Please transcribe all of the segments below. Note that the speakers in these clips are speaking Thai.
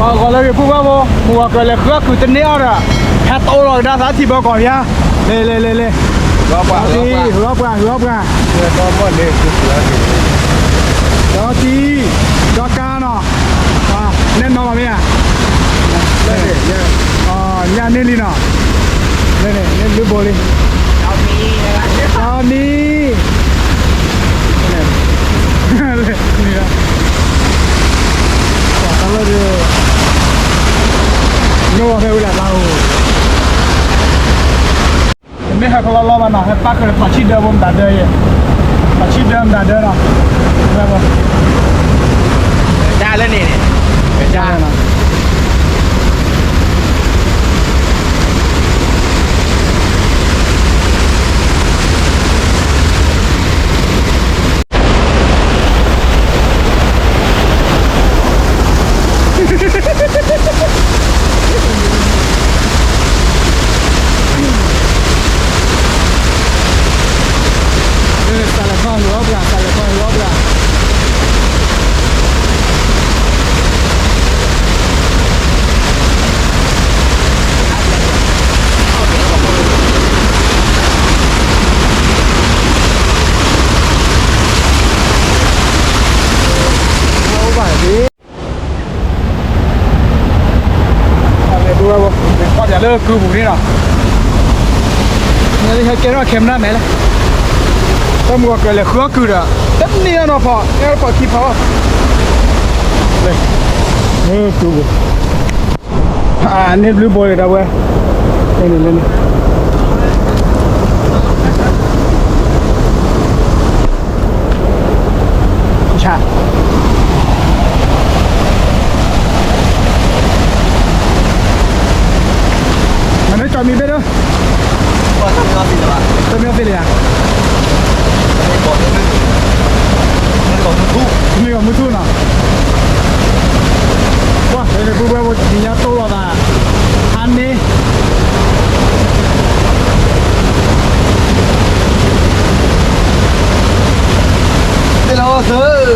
còn là cái phụ bao vô mùa cái là khứa cứ chân neo rồi hạt to rồi đa giá thì bao còn nhá lên hứa qua có một đề đó chi cho ca nó nên nó là咩nhà nên đi nào nên lưỡi bò đi Johnny kalau dia no hay ulah tahu ini hak kalau mana hak pakai paci dalam tak ada ya paci dalam tak ada lah berapa jalan ni jalan lơ cứ bụng đi nào này thì cái nó kem ra mẹ này tao mua cái là khứa cứ đó tất nhiên nó phò khi phò đây cứ bụng nên blue boy đâu vậy lên chà cho mi biết đâu? Tôi mới biết à? Mình còn mua thu nào? Wow, đây là bữa bữa thì nhá to rồi à? Ăn đi. đi lo thứ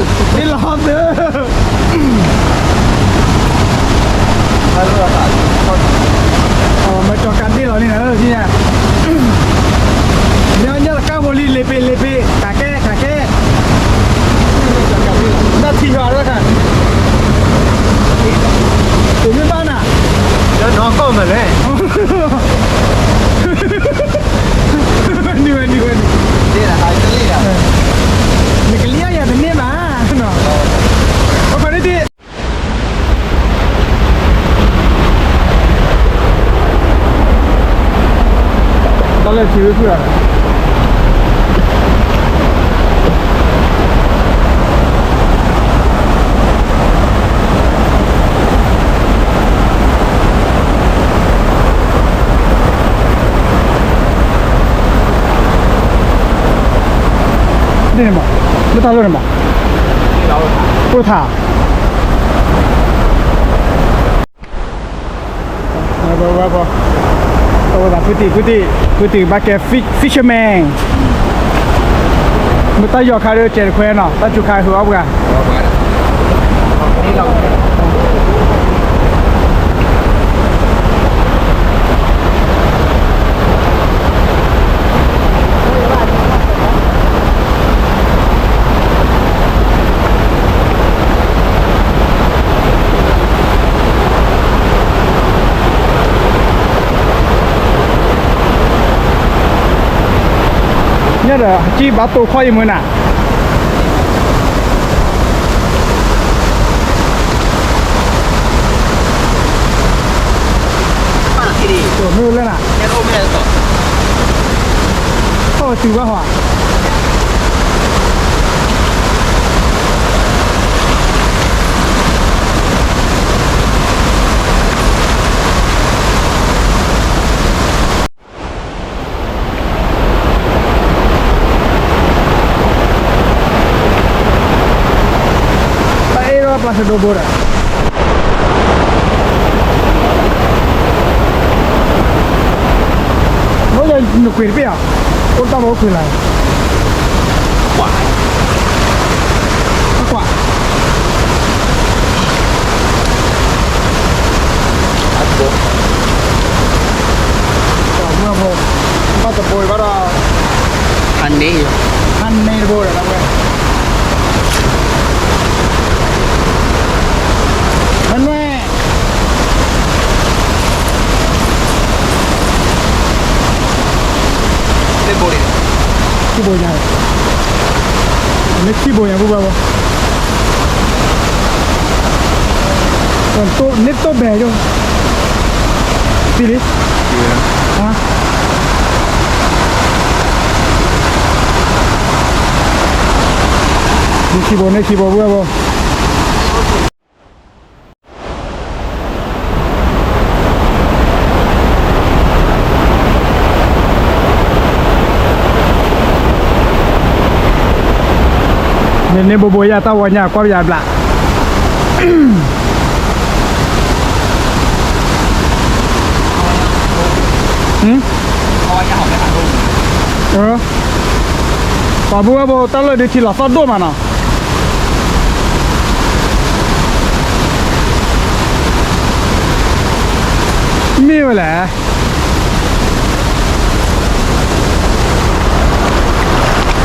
mà cho cắn đi rồi đi nữa chứ nha nhớ là các vô ly lê pê cả cái nó thì hòa đó cả tự nhiên ban à nó có mà đấy đi đây là hai cái ly à mình cái lia ya thế mà nó có phải đi đó là chỉ biết à đây mà nó tháo rồi mà cô thả bơ tôi là putih pakai fisherman người ta giờ khai được chèn quen nào ta chụp khai hứa không cả nhớ là chỉ bắt tôi khoai mới nè tổ nư lên à thôi từ bao hỏa Plaza do Bora. Nó là nó quỷ biết à? Con tao có quỷ này. Quả. Quả. bonya neki bonya bu baba to net to be jo pili ha neki bo bu baba Ini bobo ya tahu wanya kau ya belak. Awalnya hỏng cái thằng luôn. Bà bố bố tao lại đi thì là sao đua mà nào. Miêu lẽ.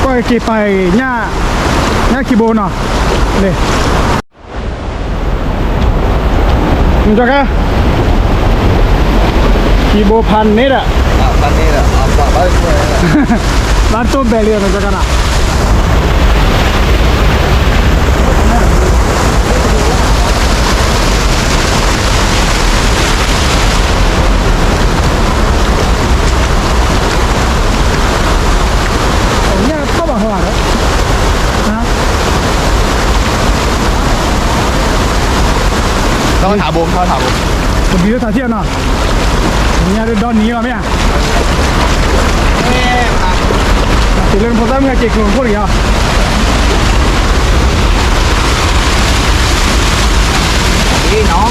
Coi kì bài nha. Nha kì bố nào. Đây. Nhìn cho cái. Kì bố pan nết ạ. Pan nết ạ. Bao nhiêu Bán tôm bè liền rồi cho cái nào. Thôi thả buông. Một tí nữa thả chiên nào. Nhà được đón ní vào mấy à? Chỉ lên một tấm nghe kịch luôn, có gì à? Đi nó.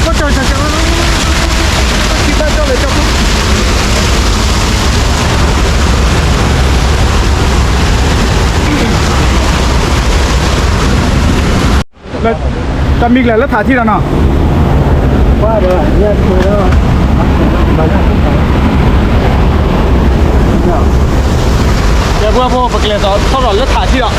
Có trời. Chị ta cho lấy cho tôi. Tạm biệt là lớp thả thi nào nào. Qua rồi, nha, người đó. Giờ qua vô bật lửa đó, sau đó lớp thả thi đó.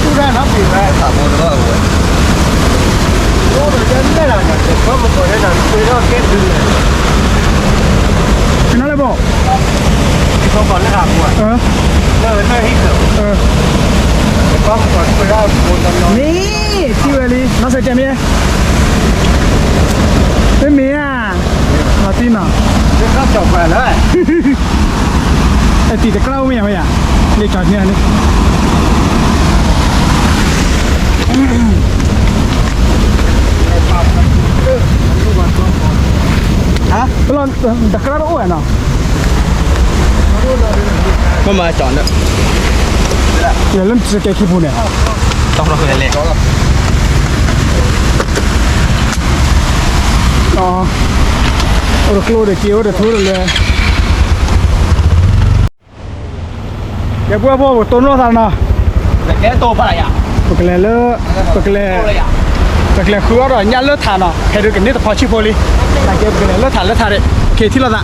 Chú ra nó bị ra thả buông đó rồi. Có một người đây là người đó kết dư này. Cái nó là bộ. Không còn nó làm rồi. Nó hít thở. Có một người đó buồn tâm nó. Nì, chiều đi, nó sẽ chém đi. Cái mía à? Mà tin nào? Nó có chọc về đấy. Ê, tí cái câu mía mày à? Đi chọn nha đi. Hả? Belum, dah kelar oh nào. Không mà chọn được. Ya, lem bisa kayak kipu ni. Tông nó hơi lẹ. Orang keluar dek, orang turun le. Ya buat apa? Tono sana. Cái tô phải à? Pakai le, pakai keluar orang nyala thana. Heru kini tu pasti poli. Lagi pakai le thare. Keti lah tak.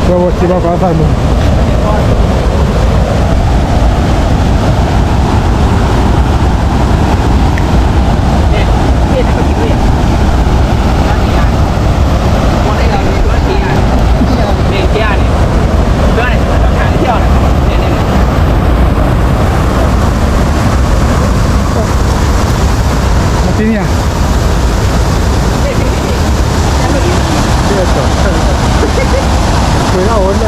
Bawa tiba pasar mu. Sini ya. Người nào ổn nhỉ?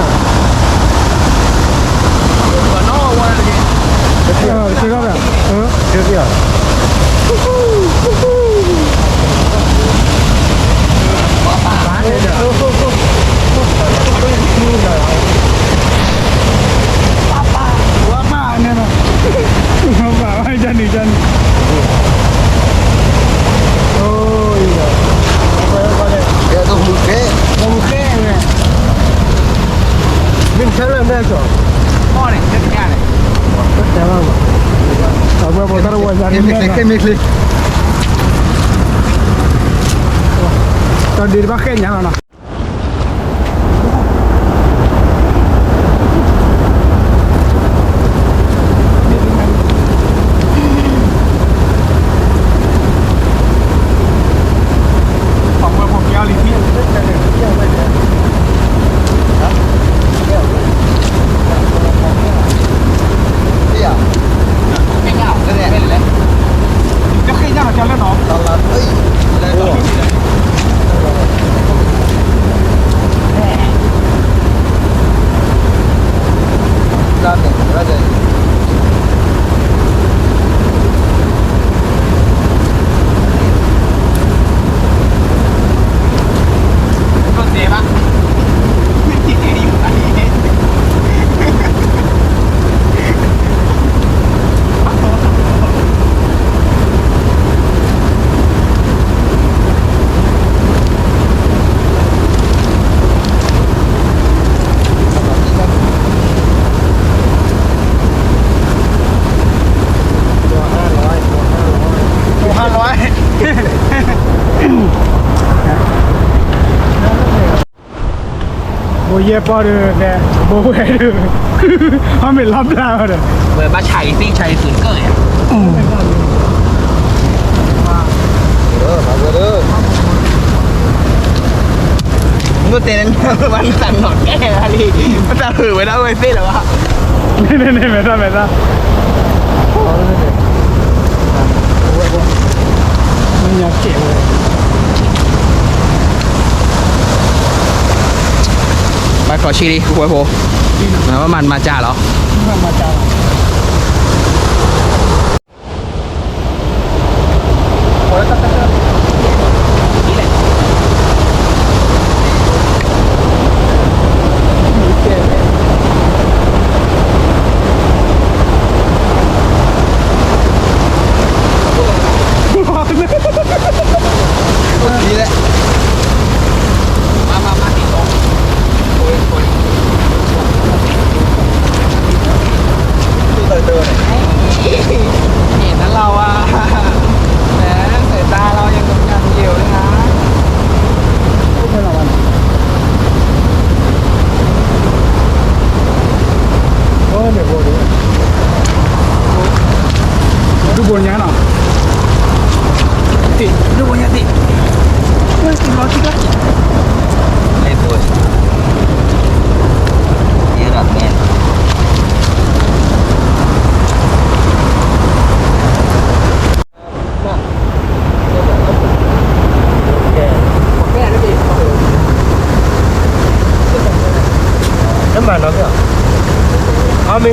Chưa có vậy. Chưa kìa. Apa ini no? Apa jangan. Oh iya. Dạ tôi hụt kế. Kamu keren. Mình sẽ làm đây rồi. Kho này, cái nhà này. Rất đẹp không? Apa motor wajar ini. Cái mic đi. ตอนดีบ้าแค่ยังแล้วเนาะของเมื่อผมยาวลิที่จะแค่ยังจะแล้วเนาะ ต้นเจ๊ปะที่เจ๊อยู่อันนี้ โบเย่ปอดเนี่ยโบเวดเขาไม่รับแล้วเลย เปิดมาชัยซิชัยศูนย์เกิดอ่ะมึงเต้นมันสั่นหนอนแก่อะไรมันจะหือไว้แล้วเว้ยซิหรอวะ นี่ไม่ได้มันอยากเก็บเลย มาขอชี้ดิคุยโพหมายว่ามันมาจ่าเหรอ มาจากมาติดลงโอ้ยเห็นนั้นเราอ่ะแหมสายตาเรายังกำลังเกี่ยวเลยนะ ไม่ละวันโอ้ไม่โบด้วยดูบนยังเนาะ ติดดูบนยังติดเฮ้ยติดรถติดรถเล่นตัวนี่ระดับเงี้ยน้ำมันเราเนี่ยเอามี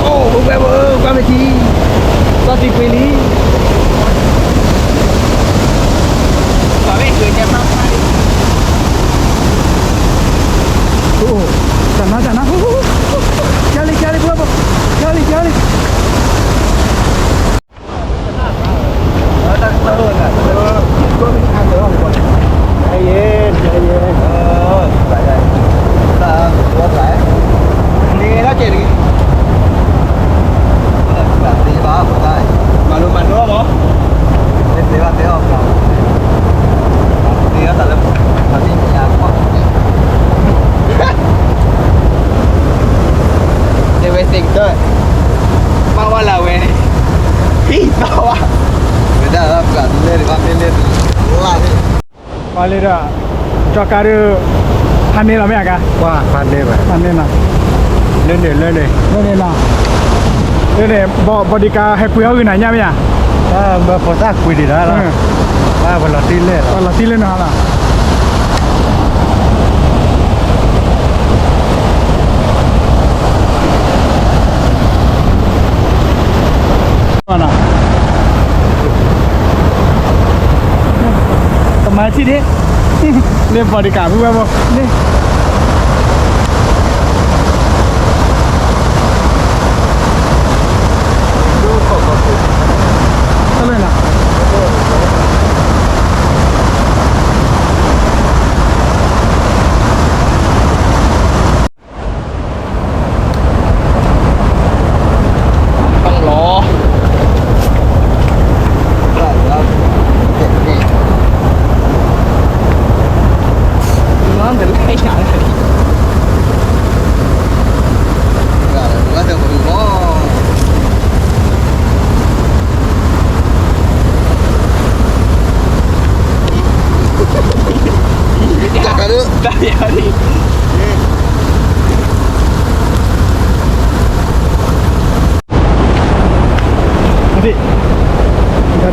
โอ้บุกแบบความเป็นทีตอนติดไปนี้ตอนนี้คือจะมา โอ้จันนะจาลีเพื่อนบอกจาลี ใจเย็นนี่แล้วเจ็ดอีกมาดูมันด้วยเหรอเดวิสิงเตอร์มาว่าเราเว้ยพี่ต่อวะ มาเลยด่ะจอการ์ฮันนี่เราไม่อยากกัน ว่าพันเนี่ยไป ฮันนี่นะ เล่นเด่น นี่นะเนี่ยบอดี้การให้คุยเอาอื่นไหนเนี่ยไม่อยาก ถ้าเมื่อพอถ้าคุยดีแล้วล่ะว่าวันละตีเล่น เราที่เล่นนะล่ะทำไมที่นี้เรียบบอดี้การ์ดพูดว่าบอกนี่ก็เลยนะ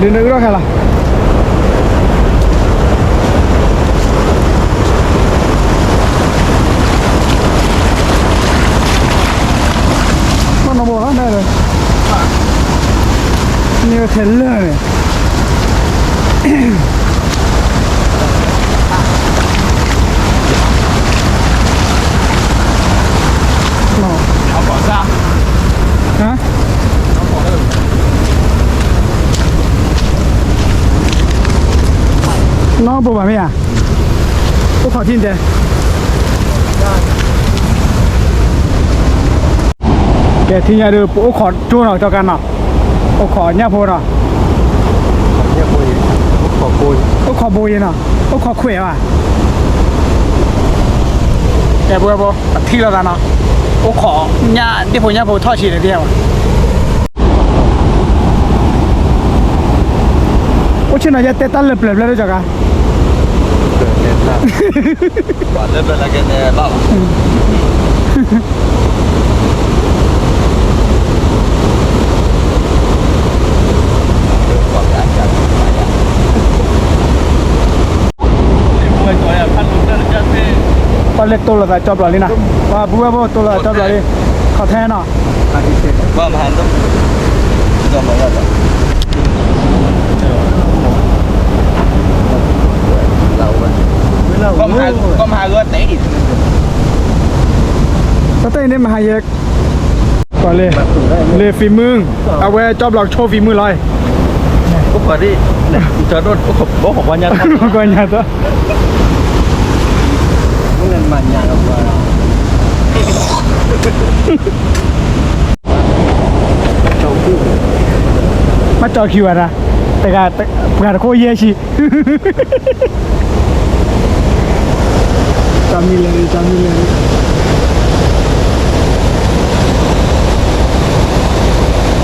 ဒီနေ့တော့ခလာမဘောနဲ့နေထဲလဲ เอาก่อนซะ ฮะน้องบอกว่าไม่อ่ะกูขอทิ้งเด้แกทิ้งยาดูกูขอจูนออกจากกันเนาะกูขอเนี่ยพูดเนาะ เนี่ยคุยขอคุย กูขอโบยเนาะกูขอคุยว่ะแกบัวบัวที่เรากันเนาะกูขอเนี่ยที่ผมเนี่ยผมทอดชีเลยเดียวกูชื่อนายเตตันเลยเปล่าเลยรู้จักกัน เกิดเล่นละว่าเล่นเป็นอะไรกันเนี่ยบ้าปลาเล็กตัวละแต่จอบหล่อเลยนะว่าบัวบัวตัวละจอบหล่อเลยขอแทนเนาะ ว่ามันต้องจอมอะไรล่ะก็มาก็เตะอีก ก็เต้นได้มาหาเยกก่อนเลยฝีมือเอาไว้จอบหลอกโชว์ฝีมือเลย ก็พอดีจอดรถก็บอกว่ายัง ก่อนอย่าตัว เงินมันยังเอาไว้ มาจอคิวอะนะแต่การโคเยชิจำนี่เลย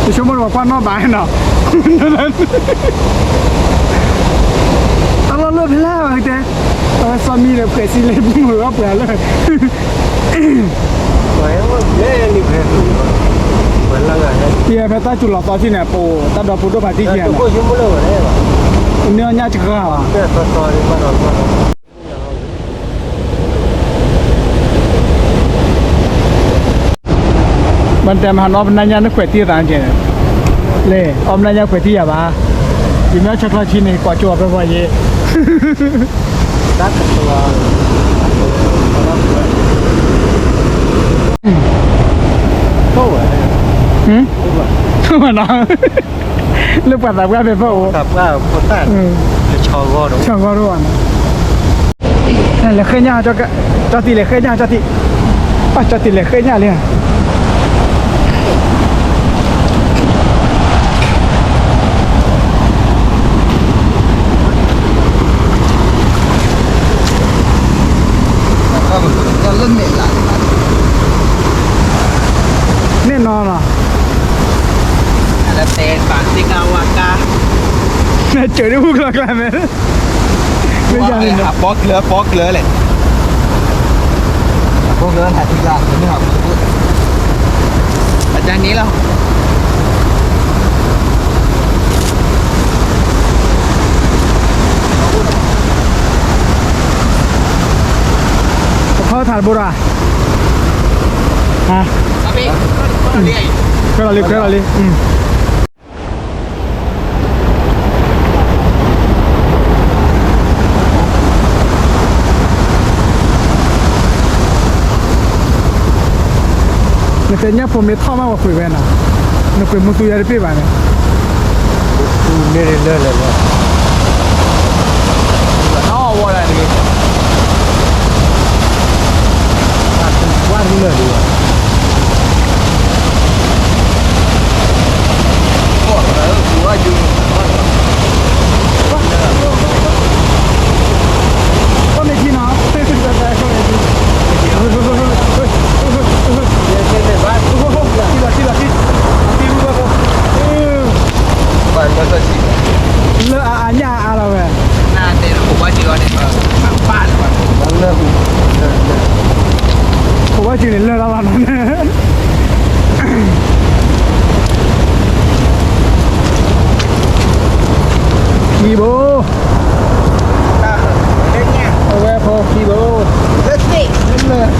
จะชมมันว่าควันนอกบ้านเนาะตลอดเลิกแล้วเจ๊สามีเนี่ยเผยซีเลยมือว่าเปล่าเลย ไว้ว่าเย้นี่เพลงเหมือนละไง เฮียเพชรตาจุดหล่อตอนที่เนี่ยโปตัดดอกปุตโตปาที่เฮีย ตัวก็ยิ้มเลยเนี่ยว่ะ เนื้อเนี่ยจะกล้า เนี่ยตอนนี้มันออกมา มันแต่มาหนอมนันยันนึกเวทีต่างเจนเลยอมนันยันเวทีอะบ้ายิ่งแม้ชักละชิ้นนี่กว่าจั่วไปว่าเย่ ตัดตัวโต้อะไร มันน้องเลือกปัดแบบว่าเป็นพ่อโอ้ กับว่าคนตัดชอก็รู้ ช่างว่ารู้อ่ะนั่นแหละเคยย่าจอตีเลยเคยย่าจอตีป้าจอตีเลยเคยย่าเลยแน่นอนอ่ะ แล้วเตนปากสิกาวากา แม่เจอได้พวกเรากันไหมไม่ใช่เลยนะ ป๊อกเกลือเลยพวกเกลือถ่ายทุกอย่างไม่ครับ อาจารย์นี้แล้ว เขาถ่ายบุระฮะ ครับพี่ก็เรียก เคยเราเลยแต่เนี่ยผมไม่ท่อมากกว่าคุยไปนะนึกคุยมุตุยาริปีบ้านเนี่ย นี่เรื่อยเลย น้อวอลอะไรนี่ ว่านี่เลยดีกว่า โอ้แล้วกูว่าอยู่ ก็ไม่ที่นะแต่ก็ไม่ที่ที่รู้ป่ะ มันก็สิ คีโบ เล่นเนี่ย เอาไว้พอคีโบ เล่นสิ นั่นแหละ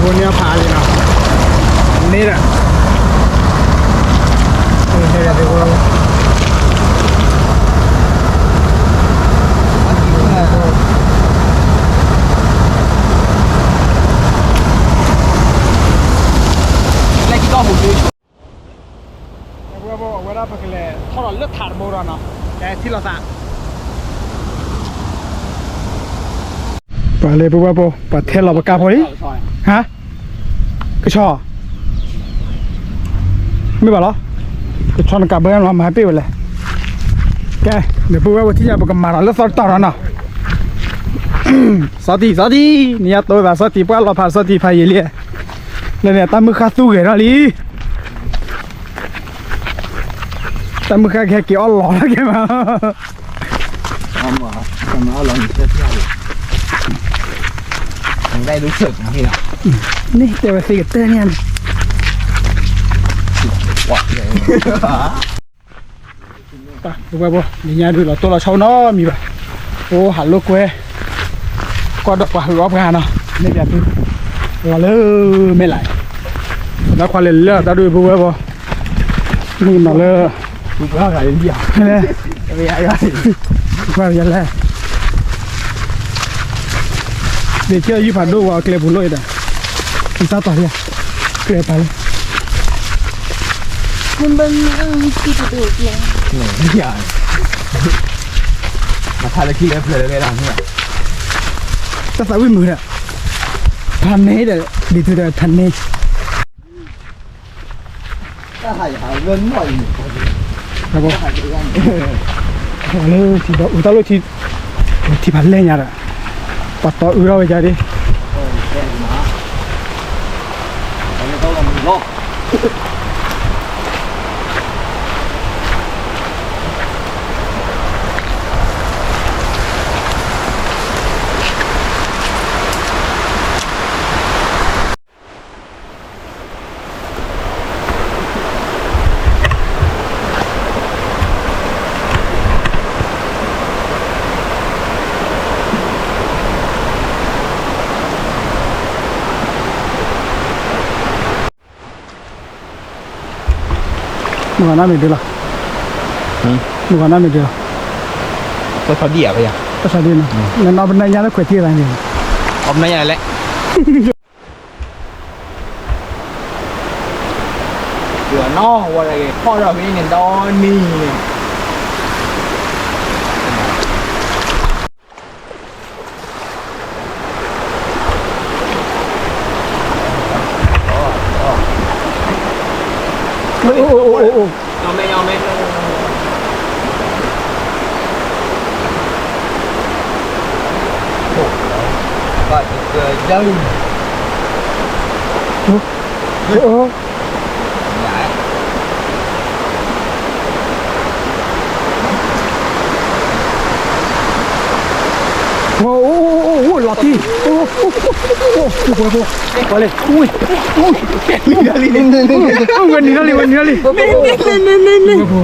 บนนี้พาเลยนะนี่แหละนี่แหละที่เราเล่นกี่ก้อนหมุนดู เราบอกว่าเราไปกันเลยถ้าเราเลือกถาดโบราณเนาะแกที่เราสั่งไปเลยปุ๊บปุ๊บประเทศเราประกาศพอดีฮะก็ชอไม่บอกหรอก็ชอนกับเบอร์มาให้ปี้ไปเลยแกเดี๋ยวปุ๊บปุ๊บที่จะประกาศมาแล้วสอดต่อแล้วเนาะสอดีเนี่ยตัวแบบสอดีปุ๊บเราผ่านสอดีพายเรือแล้วเนี่ยตั้งมือข้าสู้กันแล้วลีตั้งมือข้าแค่เกี่ยวหล่อแล้วแกมา เอาลองเชื่อได้รู้สึกนะพี่นะ นี่เดี๋ยวไปซีกับเต้เนี่ย ว้าเลย ป่ะดูไปบ่นี่ยดูเราตัวเราเช่าเนาะมีป่ะโอ้หันลูกเว้ยก็ดอกว่าหัวงานเนาะนี่แบบนี้ว่าเลยไม่ไหลแล้วความเล่นเลือดดูไปบ่นี่มาเลย คุณว่าอะไรเดียว นี่ ไม่ใช่อะไร ว่าอย่างไรเดี๋ยวเชื่อยี่ผ่านดูว่าเกลียบุลอยแต่อีสานต่อเนี่ยเกลียไปเลย มันเป็นกี่ตัวเลย ไม่ใช่มาทานแล้วขี้เล็บเลยได้หลังเนี่ย จะใส่วิ่งมือเนี่ยทันนี้เดี๋ยวดีตัวเดียวทันนี้ ถ้าหายหาเงินหน่อย ครับผม หายเงิน เลยที่บอกอุตส่าห์ที่พันเล่นยังอ่ะปัดต่อเราไปจ้ะดิ แกมาตอนนี้ต้องลงรอบ มึงก่อนหน้าไม่ดีหรอมึงก่อนหน้าไม่ดีหรอ ก็เขาเดี่ยวไปยัง ก็ใช่ดีนะงั้นเอาเป็นนายยาแล้วขวดที่อะไรเนี่ย อมนั่นยังไงแหละเดือนอกว่าอะไรพ่อเราพี่เนี่ยดอนนี่โอ้ ยอมไหมยอมไหมก็จะเกิดยัง โอ้ ใหญ่ โอ้หลอดที่โอ้ไปเลยอุ้ยนี่นะลิวันนี้นะลิวันนี้นะลิ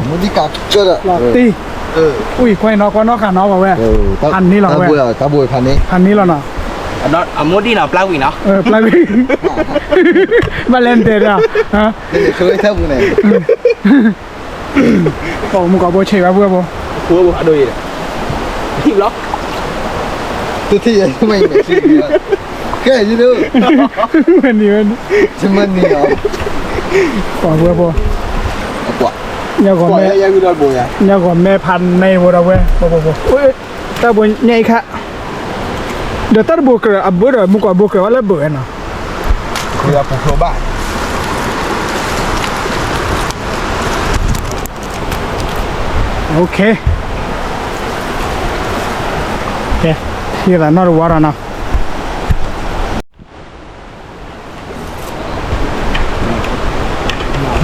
Mudi kakak dah. หลอดที่อุ้ยควายนอกก็นอกกันนอกแบบว่าพันนี้หรอเว้ย tak boleh pan ni. พันนี้หรอเนาะ Not Mudi nak pelawi nak. ปลายมาเล่นเตะอ่ะฮะ Ni kau tahu ni. บอกมึงก็บ่เฉยว่าเพื่อบ่ Kau buat aduh dia. Tip lock. Tu ti yang main ni. Kan je tu. วันนี้ Cuman ni ah. บอกเพื่อบ่ Apa? เนี่ยก่อน Kau แม่ yang guna boya. เนี่ยก่อนแม่พันในบ่เราเว้ยบ่โอ้ยตาบ่ใหญ่ค่ะเดี๋ยวตาบ่กระอับบ่เด้อมึงก็บ่กระว่าแล้วเบื่อเนาะ เรือผูกโคบ้าน โอเคที่ร้านนอร์วาร์นะ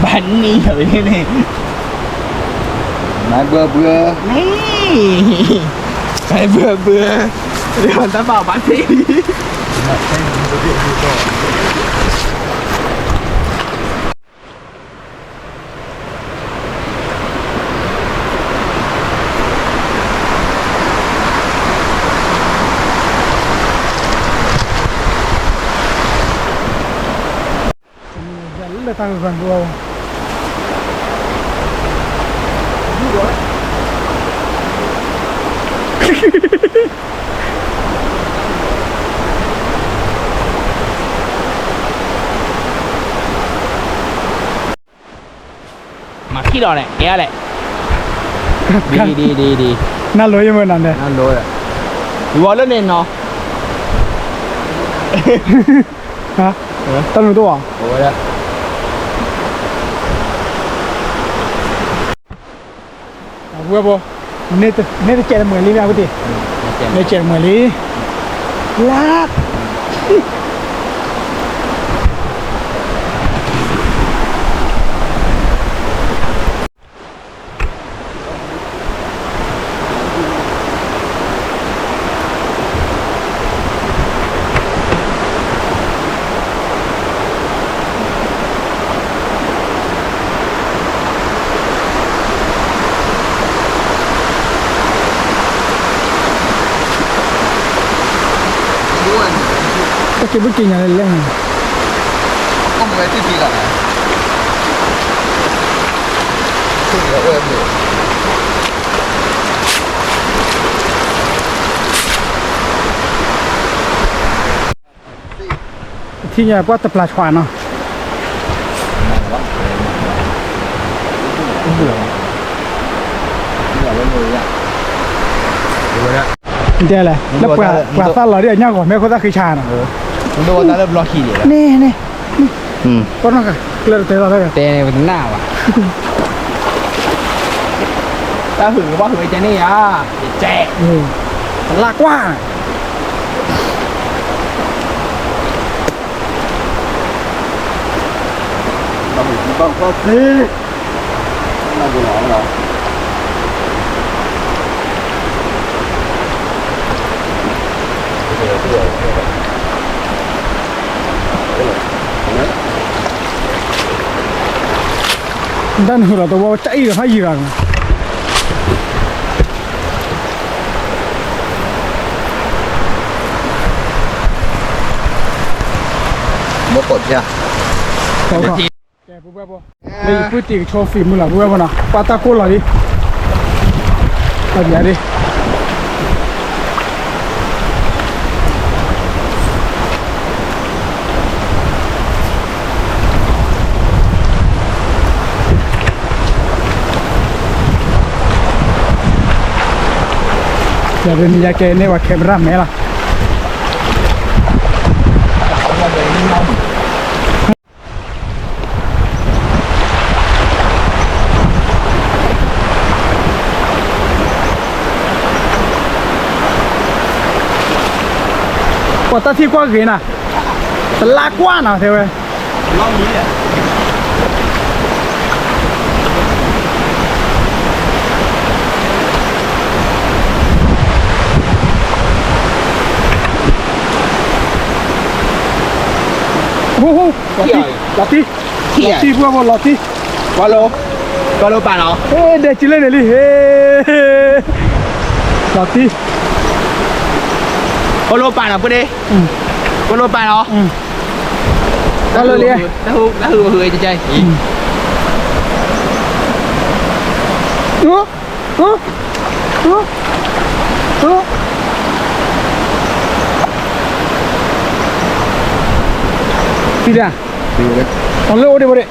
บ้านนี้เหรอนี่นายเบื่อนี่นายเบื่อเดี๋ยวตาบ่าวบ้านที่เลยตั้งกันเรามาขี้ดอกเนี่ยแกแหละดี น่ารู้ยังไงนั่นเนี่ย นั่นรู้เลยอยู่วอลเลนเนาะ ฮะตั้งรู้ตัว โอ้ย เว้ยบ่เนี่ยจะเจอเหมือนลีนะกูดิเนี่ยเจอเหมือนลีลาดก็คิดว่ากินอะไรเรื่อง ก็มึงไอ้ที่ดีละขึ้นแล้วเว้ยมึง ที่เนี่ยก็ตะปลาชวานเนาะเบื่อเลยมึงอ่ะดูเนี่ย เดี๋ยวอะไรแล้วปลาซ่าเราเนี่ยย่างก่อนแม่คนตาคือชาเนาะ มึงโดนตาเริ่มรอขี่เลย นี่ก็นั่งกันเลยเตะเราได้กัน เตะไปถึงหน้าว่ะถ้าหึงว่าหึงไอ้เจนี่อ่ะแจ๊ะ ลากว่าเราหึงบ้างก็สิเราดูหลงเราด้านหัวเราตัวใจหรือให้ยืน ไม่กดใช่ไหม เขาก็แกปุ๊บแบบเลยพูดตีโชว์ฟิล์มมือหลังปุ๊บแบบนะปาตาโก้หล่อดิแบบนี้ดิอย่าเป็นยาแกเนี่ยว่าแคมราไหมล่ะว่าตาที่กว้างเกินอ่ะแต่ลากกว้างอ่ะเท่าไหร่ รอบนี้เนี่ย โอ้โหลอตตี้เพื่อนบอกลอตตี้ วาโลป่านเหรอ เฮ้เด็กจิเล่นเลยเฮ้ลอตตี้ วาโลป่านเหรอปุ๊ดดิวาโลป่านเหรอ ก็เลยเนี่ย แล้วคือไอ้ใจ Tidak. Tidak. Kalau udah boleh.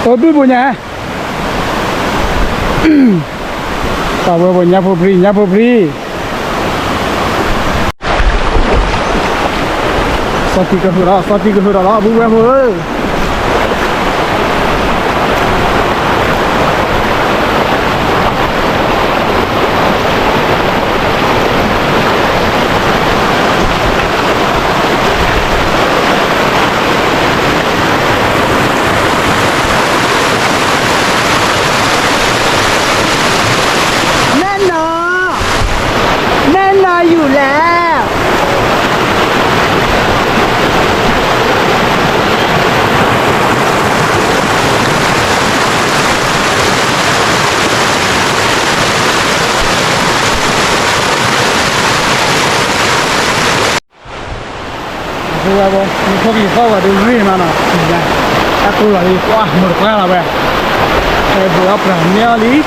Tapi punya. Tahu punya pemberi. Soti ke hura lah, bukan apa. Nana อยู่แล้ว Rồi bố, mình không bị sao vào đường này mà nó các cô là đi qua một cái là về bữa ấp là nhớ lý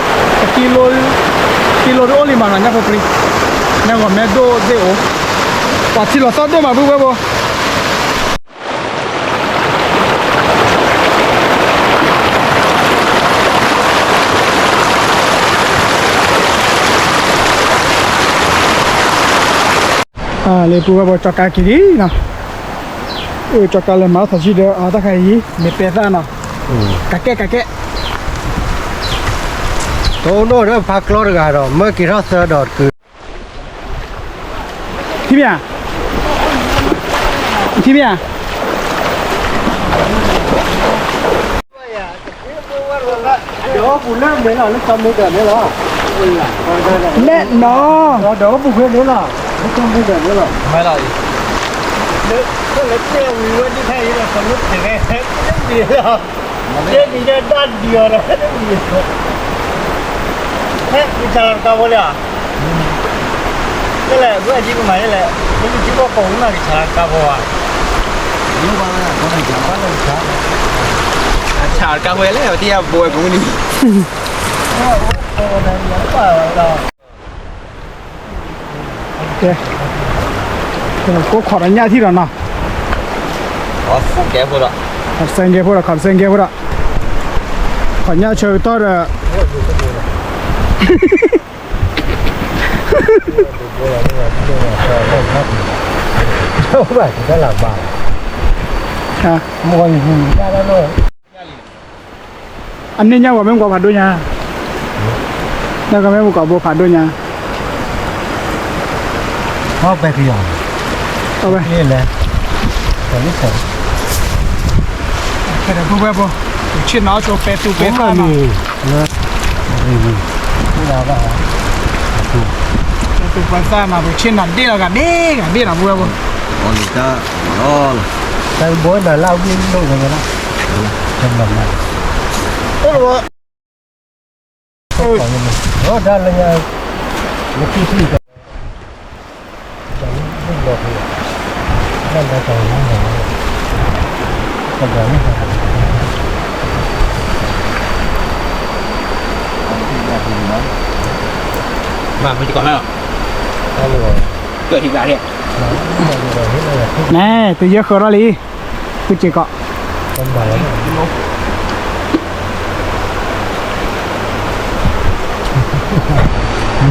kilo đô li mà nó nhắc phải nhắc vào mẹ đô dễ ố và chỉ là sao đô mà bố bố lấy bố bố cho cái gì nào cho cái là máu thật sự được ta cái gì mẹ bé ra nào cái tôi nói nó phát lót ra rồi mới kia nó sờ đọt cứ thì bia đó phụ nữ đấy là nó trong mấy đợt đấy đó nè nó đó phụ nữ đấy là nó trong mấy đợt đấy là mấy lời nó lấy treo người đi thay là còn lúc thì nghe hết gì đó thế thì nó đan điều rồi hết gì hết đi chào cao vô liền cái này bữa chỉ có mấy này nhưng chỉ có cổ là đi chào cao vô à nếu mà có này chẳng có đâu chào cà phê lấy đầu tiên bùi cũng đi có khó là nhà thì rồi nào phút kẹp rồi đó học sinh ghép rồi khó nhà chơi to rồi không phải cái là bà à mua gì ra đó rồi anh nên nhau vào mấy quả phạt đôi nhà nhau vào mấy quả bộ phạt đôi nhà có về thì ok như này còn ít thôi cái này không về bộ chuyện nó cho bé tu bé ra mà nào vậy tu bé ra mà chuyện làm đi là cả đi là vui bộ còn thì ta đó cái bố là lao đi đâu rồi đó trong lòng này đó ra là nhà một cái gì đó không được nên là trời nó này còn giờ nó mà mình chỉ còn nào cười thịt gà đi nè từ giờ khởi ra đi tôi chỉ có con bà ấy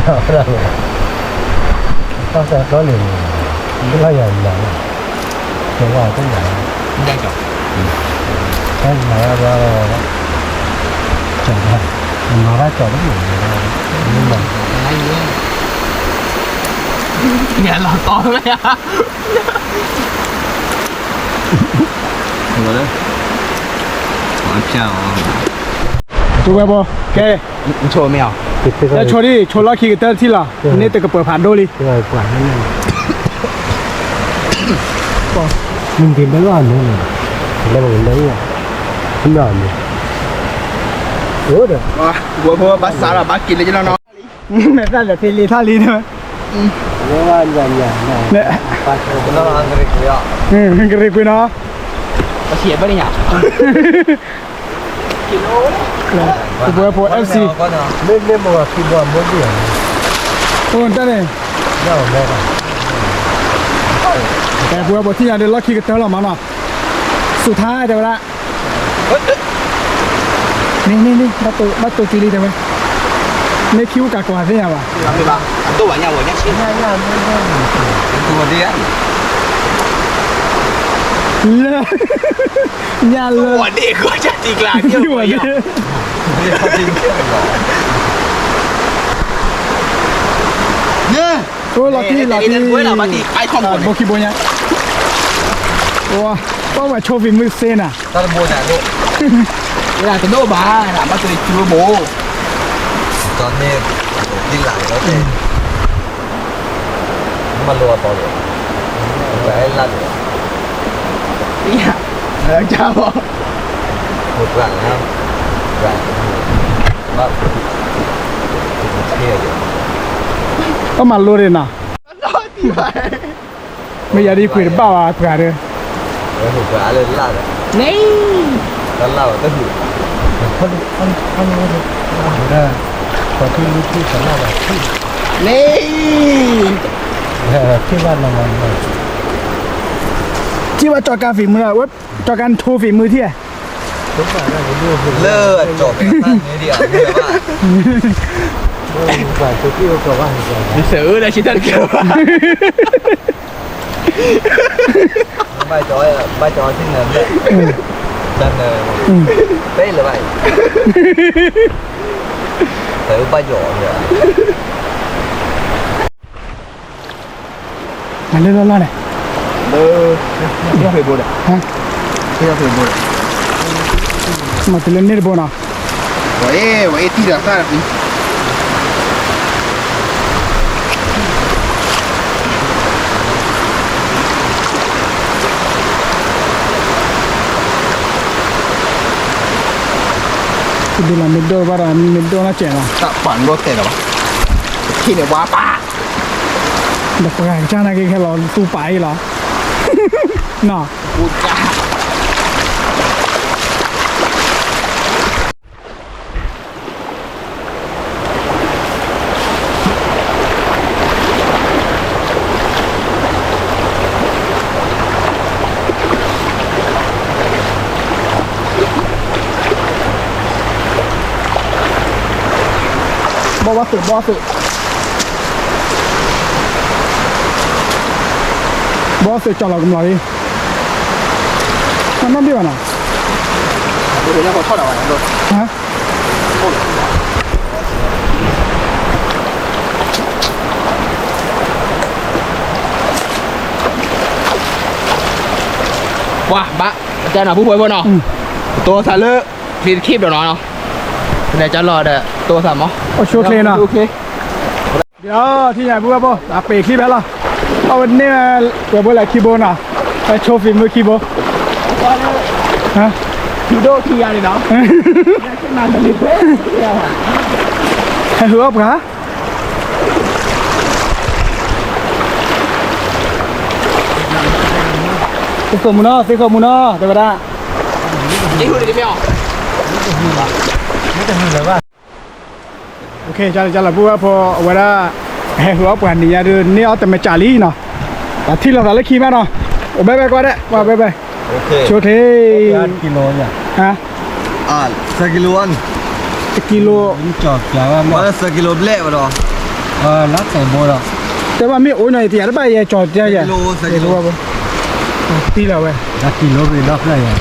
nhỏ ra rồi có sẽ có liền cái lá dần nhỏ cái vào cái nhỏ đang chọn cái nhỏ ra rồi đó chọn ra nó ra chọn rất nhiều nhưng mà nhà lò to đấy à rồi đấy chào tu về bộ cái chua mèo ya cho đi cho lá khi cái thì là nên tự cái bờ phạt đôi đi rồi quả nó này mình tìm đến ăn nữa này đây là mình lấy à không làm gì ủa được bữa bác xã là bác kín lên cho nó mẹ ta là thì lì tha lì nữa nó ăn dần dần này nó là cái gì đó cái gì nó có xịt với đi nhỉ bữa bữa FC nên mà khi bữa muốn gì ôn ta này đâu đâyแต่บัวบที่ยังเดินล็อกขี้กระเตอร์หรอมั้งเนาะสุดท้ายเดี๋ยวละนี่bắtตัวจีรีได้ไหมไม่คิ้วกากว่าที่ยังวะ làm gì bà tôi bảo nhau rồi nhắc xin nhà mới tôi đi á เลยอย่าเลย หัวเด็กก็จะตีกลางเที่ยว หัวเด็ก เนี่ย โอ้ลอตที่ลอตที่ เว้ยเรามาตีไอ้ข้อมูล โบกิโบยังว้าป้าว่าโชว์ฝีมือเซนอ่ะ ตอนโบน่ะลูก เวลาจะโดบ้าหนามาตัวคิวโบ ตอนนี้กินหลังแล้วเองมันรัวตอนเลยแต่ไอ้ลัด เนี่ยเจ้า หมดหลังแล้วหลังบ้าเที่ยวอยู่ ก็มาโลเลยนะไม่อยากได้คุยกับบ้าเผื่อเลย แล้วถูกหาเลยลัดอ่ะ นี่ แล้วเล่าก็อยู่ได้ขอที่ที่ฉันเล่าแบบที่ นี่ ที่ว่าระวังหน่อย ที่ว่าจอการฝีมือเว็บจอการโชว์ฝีมือที่ ทุกอย่างได้ดูเลิศจบเป็นท่านนี้เดียวเลยว่าฝ่ายตัวที่ก็ว่าอย่าง เสือเลยชิดเดินเกี่ยว ใบจอยที่เนินเนี่ยดันเนินเป๊ะเลยใบแต่ใบหยอกเนี่ย มาเรื่อยๆเลย ที่เคยบูดอ่ะ ฮะ ที่เคยบูด มาเล่นนี่บ่นะ ว่าที่เดือดซ่าสิคือดูละมิดโดว่าละมิดโดน่าเจ๋งอ่ะ ตะฝันรถเตะหรอที่เนี่ยว่าป้า เด็กผู้ใหญ่จ้านะแค่เราตู้ไปเหรอน่ะ กูจ้า บอกว่าสึบอกสึจอดเรากำลังดิมันนั่นดีกว่าน่ะ เดี๋ยวยังพอทอดเอาไว้รถ ฮะ ว้าบะเจ้าหน้าผู้ป่วยบ่เนาะตัวซาเลอร์คลิปคลิปเดี๋ยวเนาะเดี๋ยวจะรอเด้อตัวสามมั้ง โอ้ชัวร์เคลน่ะ โอเค เดี๋ยวที่ใหญ่พูดว่าบ่อาเปคลิปแล้วล่ะเอาวันนี้เปิดเบอร์อะไรคีย์บอร์ดน่ะไปโชว์ฝีมือคีย์บอร์ดฮะ คิวโดคียาเลยเนาะขึ้นมาจะรีบเว้ย ให้หัวปะสิขมุนสิขมุนเดี๋ยวได้ นี่คือได้ไม่ออก โอเคจะพูดว่าพอเวลาให้หัวปะนี่ยเดินนี่เอาแต่ไม่จ่าลีเนาะแต่ที่เราแต่ละคีย์มาเนาะโอ้บายก็ได้ว่าบาย โอเค โชว์เท กิโลเนี่ย ฮะ สักกิโลอัน กิโล จอดแกว่ามันสักกิโลเละวะเนาะนักใส่โบราณ แต่ว่ามีโอ้ยหน่อยที่อะไรไปจอดใหญ่ สักกิโล ตีแล้วเว้ย นักกิโลไปนับได้ยัง